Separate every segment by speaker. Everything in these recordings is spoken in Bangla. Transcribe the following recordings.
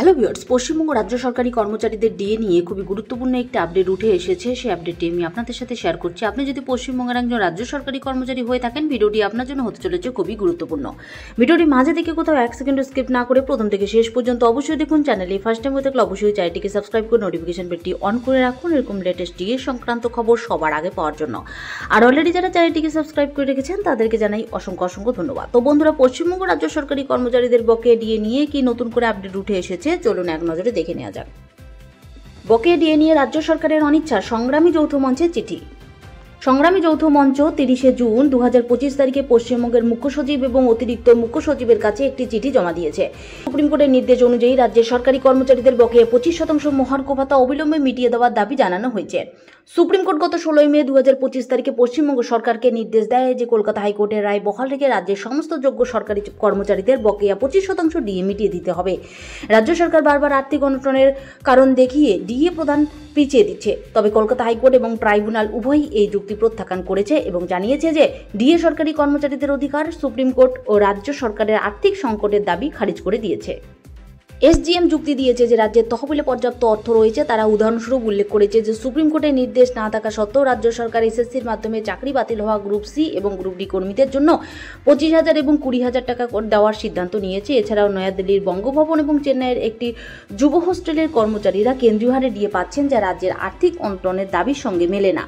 Speaker 1: হ্যালো ভিউয়ার্স, পশ্চিমবঙ্গ রাজ্য সরকারি কর্মচারীদের ডিএ নিয়ে খুবই গুরুত্বপূর্ণ একটি আপডেট উঠে এসেছে। সেই আপডেটটি আমি আপনাদের সাথে শেয়ার করছি। আপনি যদি পশ্চিমবঙ্গের একজন রাজ্য সরকারি কর্মচারী হয়ে থাকেন, ভিডিওটি আপনার জন্য হতে চলেছে খুবই গুরুত্বপূর্ণ। ভিডিওটি মাঝে থেকে কোথাও এক সেকেন্ডও স্কিপ না করে প্রথম থেকে শেষ পর্যন্ত অবশ্যই দেখুন। চ্যানেলে ফার্স্ট টাইম হয়ে থাকলে অবশ্যই চ্যানেলটিকে সাবস্ক্রাইব করে নোটিফিকেশন বেলটি অন করে রাখুন এরকম লেটেস্ট ডিএ সংক্রান্ত খবর সবার আগে পাওয়ার জন্য। আর অলরেডি যারা চ্যানেলটিকে সাবস্ক্রাইব করে রেখেছেন তাদেরকে জানাই অসংখ্য অসংখ্য ধন্যবাদ। তো বন্ধুরা, পশ্চিমবঙ্গ রাজ্য সরকারি কর্মচারীদের বকেয়া ডিএ নিয়ে কি নতুন করে আপডেট উঠে এসেছে, চলুন এক নজরে দেখে নেওয়া যাক। বকেয়া ডিএ নিয়ে রাজ্য সরকারের অনিচ্ছা, সংগ্রামী যৌথ মঞ্চের চিঠি। সংগ্রামী যৌথ মঞ্চ 30শে জুন 2025 তারিখে পশ্চিমবঙ্গের মুখ্য সচিব এবং অতিরিক্ত মুখ্য সচিবের কাছে একটি চিঠি জমা দিয়েছে। সুপ্রিম কোর্টের নির্দেশ অনুযায়ী রাজ্যের সরকারি কর্মচারীদের বকেয়া 25% মহার্ঘ ভাতা অবিলম্বে মিটিয়ে দেওয়ার দাবি জানানো হয়েছে। সুপ্রিম কোর্ট গত 16 মে 2025 তারিখে পশ্চিমবঙ্গ সরকারকে নির্দেশ দেয় যে কলকাতা হাইকোর্টের রায় বহাল রেখে রাজ্যের সমস্ত যোগ্য সরকারি কর্মচারীদের বকেয়া 25% ডিএ মিটিয়ে দিতে হবে। রাজ্য সরকার বারবার আর্থিক অনটনের কারণ দেখিয়ে ডিএ প্রদান পিছিয়ে দিচ্ছে। তবে কলকাতা হাইকোর্ট এবং ট্রাইব্যুনাল উভয়ই এই যুক্তি প্রত্যাখ্যান করেছে এবং জানিয়েছে যে ডিএ সরকারি কর্মচারীদের অধিকার। সুপ্রিম কোর্ট ও রাজ্য সরকারের আর্থিক সংকটের দাবি খারিজ করে দিয়েছে। এসজিএম যুক্তি দিয়েছে যে রাজ্যের তহবিলে পর্যাপ্ত অর্থ রয়েছে। তারা উদাহরণস্বরূপ উল্লেখ করেছে যে সুপ্রিম কোর্টের নির্দেশ না থাকা সত্ত্বেও রাজ্য সরকার এসএসসির মাধ্যমে চাকরি বাতিল হওয়া গ্রুপ সি এবং গ্রুপ ডি কর্মীদের জন্য 25,000 এবং 20,000 টাকা দেওয়ার সিদ্ধান্ত নিয়েছে। এছাড়াও নয়াদিল্লির বঙ্গভবন এবং চেন্নাইয়ের একটি যুব হোস্টেলের কর্মচারীরা কেন্দ্রীয় হারে ডিএ পাচ্ছেন, যা রাজ্যের আর্থিক অনটনের দাবির সঙ্গে মেলে না।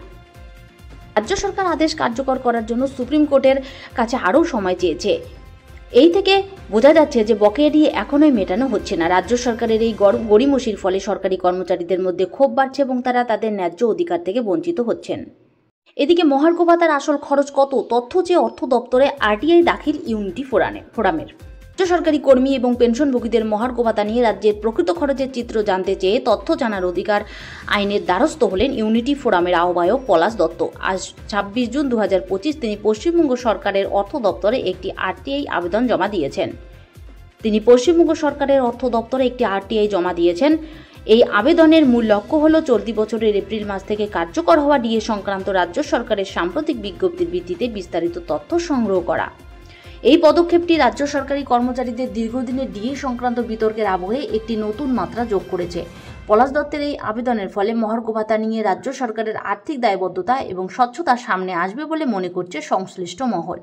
Speaker 1: রাজ্য সরকার আদেশ কার্যকর করার জন্য সুপ্রিম কোর্টের কাছে আরও সময় চেয়েছে। এই থেকে বোঝা যাচ্ছে যে বকেয়া ডিএ এখনোই মেটানো হচ্ছে না। রাজ্য সরকারের এই গড়িমসির ফলে সরকারি কর্মচারীদের মধ্যে ক্ষোভ বাড়ছে এবং তারা তাদের ন্যায্য অধিকার থেকে বঞ্চিত হচ্ছেন। এদিকে মহার্ঘ ভাতার আসল খরচ কত, তথ্য চেয়ে অর্থ দপ্তরে আরটিআই দাখিল ইউনিটি ফোরামের। রাজ্য সরকারি কর্মী এবং পেনশনভোগীদের মহার্ঘ ভাতা নিয়ে রাজ্যের প্রকৃত খরচের চিত্র জানতে চেয়ে তথ্য জানার অধিকার আইনের দ্বারস্থ হলেন ইউনিটি ফোরামের আহ্বায়ক পলাশ দত্ত। আজ 26 জুন 2025 তিনি পশ্চিমবঙ্গ সরকারের অর্থ দপ্তরে একটি আরটিআই আবেদন জমা দিয়েছেন। এই আবেদনের মূল লক্ষ্য হল চলতি বছরের এপ্রিল মাস থেকে কার্যকর হওয়া ডিএ সংক্রান্ত রাজ্য সরকারের সাম্প্রতিক বিজ্ঞপ্তির ভিত্তিতে বিস্তারিত তথ্য সংগ্রহ করা। এই পদক্ষেপটি রাজ্য সরকারি কর্মচারীদের দীর্ঘদিনের ডিএ সংক্রান্ত বিতর্কের আবহে একটি নতুন মাত্রা যোগ করেছে। পলাশ দত্তের এই আবেদনের ফলে মহার্ঘ ভাতা নিয়ে রাজ্য সরকারের আর্থিক দায়বদ্ধতা এবং স্বচ্ছতার সামনে আসবে বলে মনে করছে সংশ্লিষ্ট মহল।